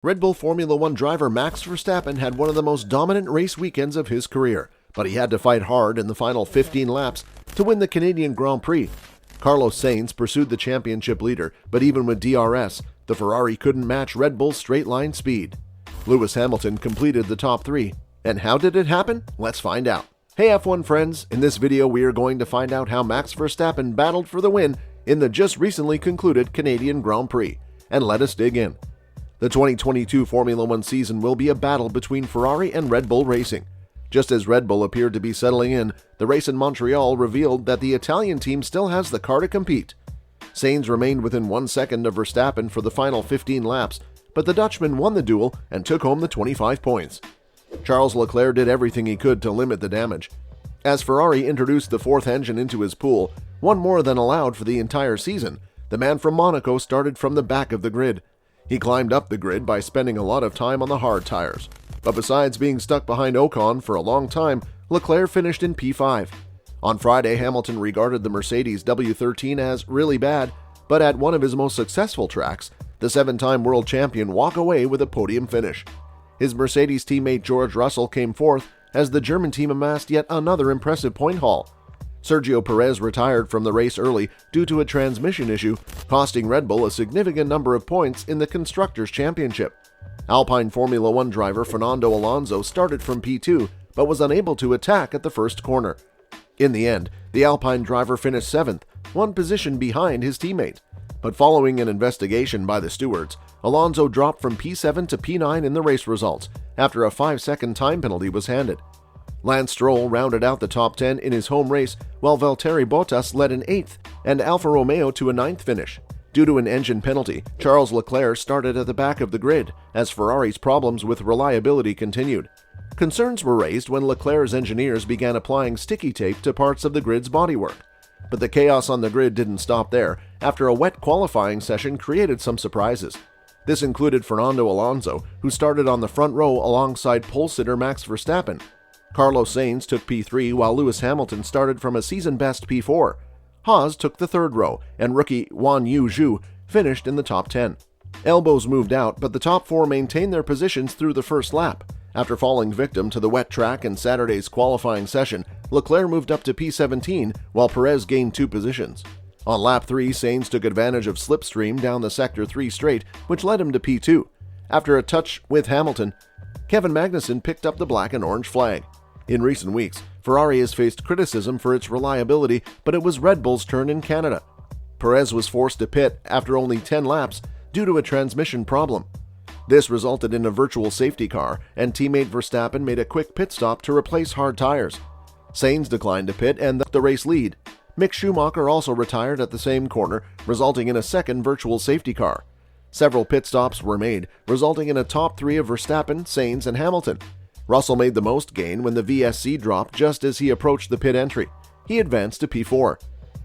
Red Bull Formula One driver Max Verstappen had one of the most dominant race weekends of his career, but he had to fight hard in the final 15 laps to win the Canadian Grand Prix. Carlos Sainz pursued the championship leader, but even with DRS, the Ferrari couldn't match Red Bull's straight-line speed. Lewis Hamilton completed the top three. And how did it happen? Let's find out. Hey F1 friends, in this video we are going to find out how Max Verstappen battled for the win in the just recently concluded Canadian Grand Prix. And let us dig in. The 2022 Formula One season will be a battle between Ferrari and Red Bull Racing. Just as Red Bull appeared to be settling in, the race in Montreal revealed that the Italian team still has the car to compete. Sainz remained within 1 second of Verstappen for the final 15 laps, but the Dutchman won the duel and took home the 25 points. Charles Leclerc did everything he could to limit the damage. As Ferrari introduced the fourth engine into his pool, one more than allowed for the entire season, the man from Monaco started from the back of the grid. He climbed up the grid by spending a lot of time on the hard tires. But besides being stuck behind Ocon for a long time, Leclerc finished in P5. On Friday, Hamilton regarded the Mercedes W13 as really bad, but at one of his most successful tracks, the seven-time world champion walked away with a podium finish. His Mercedes teammate George Russell came fourth as the German team amassed yet another impressive point haul. Sergio Perez retired from the race early due to a transmission issue, costing Red Bull a significant number of points in the Constructors' Championship. Alpine Formula One driver Fernando Alonso started from P2 but was unable to attack at the first corner. In the end, the Alpine driver finished 7th, one position behind his teammate. But following an investigation by the stewards, Alonso dropped from P7 to P9 in the race results after a 5-second time penalty was handed. Lance Stroll rounded out the top 10 in his home race, while Valtteri Bottas led an 8th and Alfa Romeo to a 9th finish. Due to an engine penalty, Charles Leclerc started at the back of the grid as Ferrari's problems with reliability continued. Concerns were raised when Leclerc's engineers began applying sticky tape to parts of the grid's bodywork. But the chaos on the grid didn't stop there, after a wet qualifying session created some surprises. This included Fernando Alonso, who started on the front row alongside pole-sitter Max Verstappen. Carlos Sainz took P3 while Lewis Hamilton started from a season-best P4. Haas took the third row, and rookie Guan Yu Zhu finished in the top 10. Elbows moved out, but the top four maintained their positions through the first lap. After falling victim to the wet track in Saturday's qualifying session, Leclerc moved up to P17, while Perez gained 2 positions. On lap 3, Sainz took advantage of slipstream down the Sector 3 straight, which led him to P2. After a touch with Hamilton, Kevin Magnussen picked up the black and orange flag. In recent weeks, Ferrari has faced criticism for its reliability, but it was Red Bull's turn in Canada. Perez was forced to pit after only 10 laps due to a transmission problem. This resulted in a virtual safety car, and teammate Verstappen made a quick pit stop to replace hard tires. Sainz declined to pit and the race lead. Mick Schumacher also retired at the same corner, resulting in a second virtual safety car. Several pit stops were made, resulting in a top 3 of Verstappen, Sainz, and Hamilton. Russell made the most gain when the VSC dropped just as he approached the pit entry. He advanced to P4.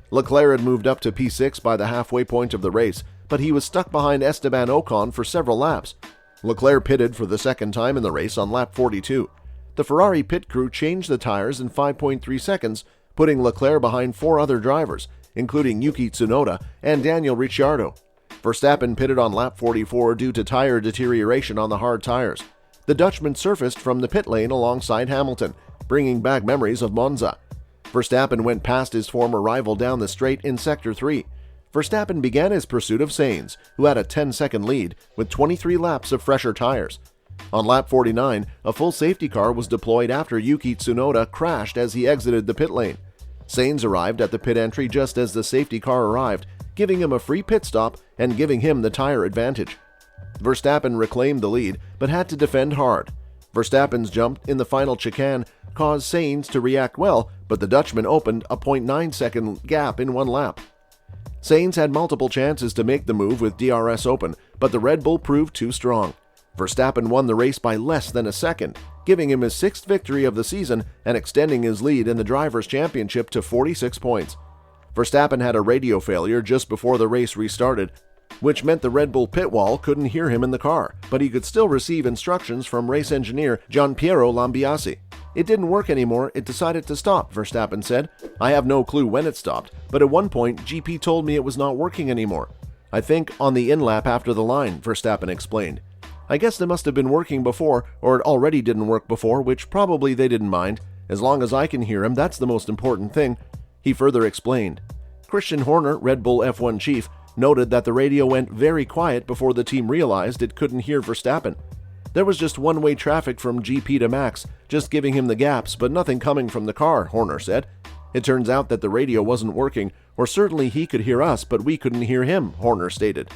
Leclerc had moved up to P6 by the halfway point of the race, but he was stuck behind Esteban Ocon for several laps. Leclerc pitted for the second time in the race on lap 42. The Ferrari pit crew changed the tires in 5.3 seconds, putting Leclerc behind 4 other drivers, including Yuki Tsunoda and Daniel Ricciardo. Verstappen pitted on lap 44 due to tire deterioration on the hard tires. The Dutchman surfaced from the pit lane alongside Hamilton, bringing back memories of Monza. Verstappen went past his former rival down the straight in Sector 3. Verstappen began his pursuit of Sainz, who had a 10-second lead with 23 laps of fresher tires. On lap 49, a full safety car was deployed after Yuki Tsunoda crashed as he exited the pit lane. Sainz arrived at the pit entry just as the safety car arrived, giving him a free pit stop and giving him the tire advantage. Verstappen reclaimed the lead, but had to defend hard. Verstappen's jump in the final chicane caused Sainz to react well, but the Dutchman opened a 0.9-second gap in 1 lap. Sainz had multiple chances to make the move with DRS open, but the Red Bull proved too strong. Verstappen won the race by less than a second, giving him his 6th victory of the season and extending his lead in the Drivers' Championship to 46 points. Verstappen had a radio failure just before the race restarted, which meant the Red Bull pit wall couldn't hear him in the car, but he could still receive instructions from race engineer Gianpiero Lambiase. It didn't work anymore, it decided to stop, Verstappen said. I have no clue when it stopped, but at one point GP told me it was not working anymore. I think on the in-lap after the line, Verstappen explained. I guess they must have been working before, or it already didn't work before, which probably they didn't mind. As long as I can hear him, that's the most important thing," he further explained. Christian Horner, Red Bull F1 chief, noted that the radio went very quiet before the team realized it couldn't hear Verstappen. "There was just one-way traffic from GP to Max, just giving him the gaps, but nothing coming from the car," Horner said. "It turns out that the radio wasn't working, or certainly he could hear us, but we couldn't hear him," Horner stated.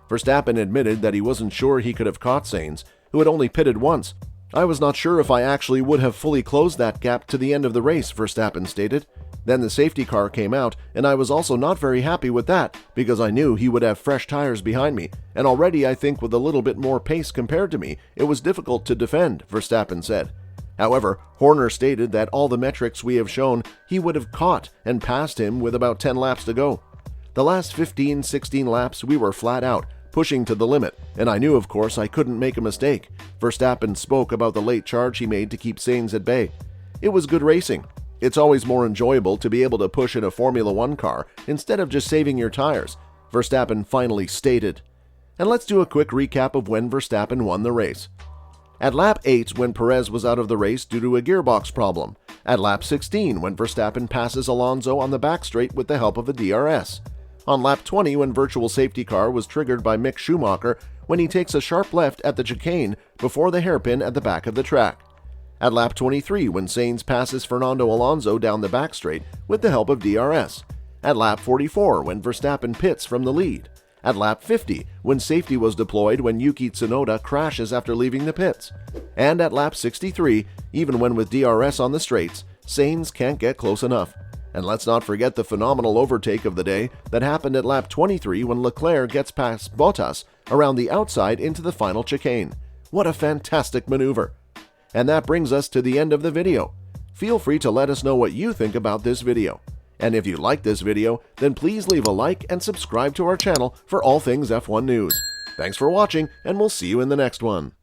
Verstappen admitted that he wasn't sure he could have caught Sainz, who had only pitted once. "I was not sure if I actually would have fully closed that gap to the end of the race," Verstappen stated. "Then the safety car came out, and I was also not very happy with that, because I knew he would have fresh tires behind me, and already I think with a little bit more pace compared to me, it was difficult to defend," Verstappen said. However, Horner stated that all the metrics we have shown he would have caught and passed him with about 10 laps to go. "The last 15-16 laps we were flat out, pushing to the limit, and I knew of course I couldn't make a mistake." Verstappen spoke about the late charge he made to keep Sainz at bay. "It was good racing. It's always more enjoyable to be able to push in a Formula One car instead of just saving your tires," Verstappen finally stated. And let's do a quick recap of when Verstappen won the race. At lap 8, when Perez was out of the race due to a gearbox problem. At lap 16, when Verstappen passes Alonso on the back straight with the help of a DRS. On lap 20, when virtual safety car was triggered by Mick Schumacher when he takes a sharp left at the chicane before the hairpin at the back of the track. At lap 23, when Sainz passes Fernando Alonso down the back straight with the help of DRS. At lap 44, when Verstappen pits from the lead. At lap 50, when safety was deployed when Yuki Tsunoda crashes after leaving the pits. And at lap 63, even when with DRS on the straights, Sainz can't get close enough. And let's not forget the phenomenal overtake of the day that happened at lap 23 when Leclerc gets past Bottas around the outside into the final chicane. What a fantastic maneuver! And that brings us to the end of the video. Feel free to let us know what you think about this video. And if you like this video, then please leave a like and subscribe to our channel for all things F1 news. Thanks for watching, and we'll see you in the next one.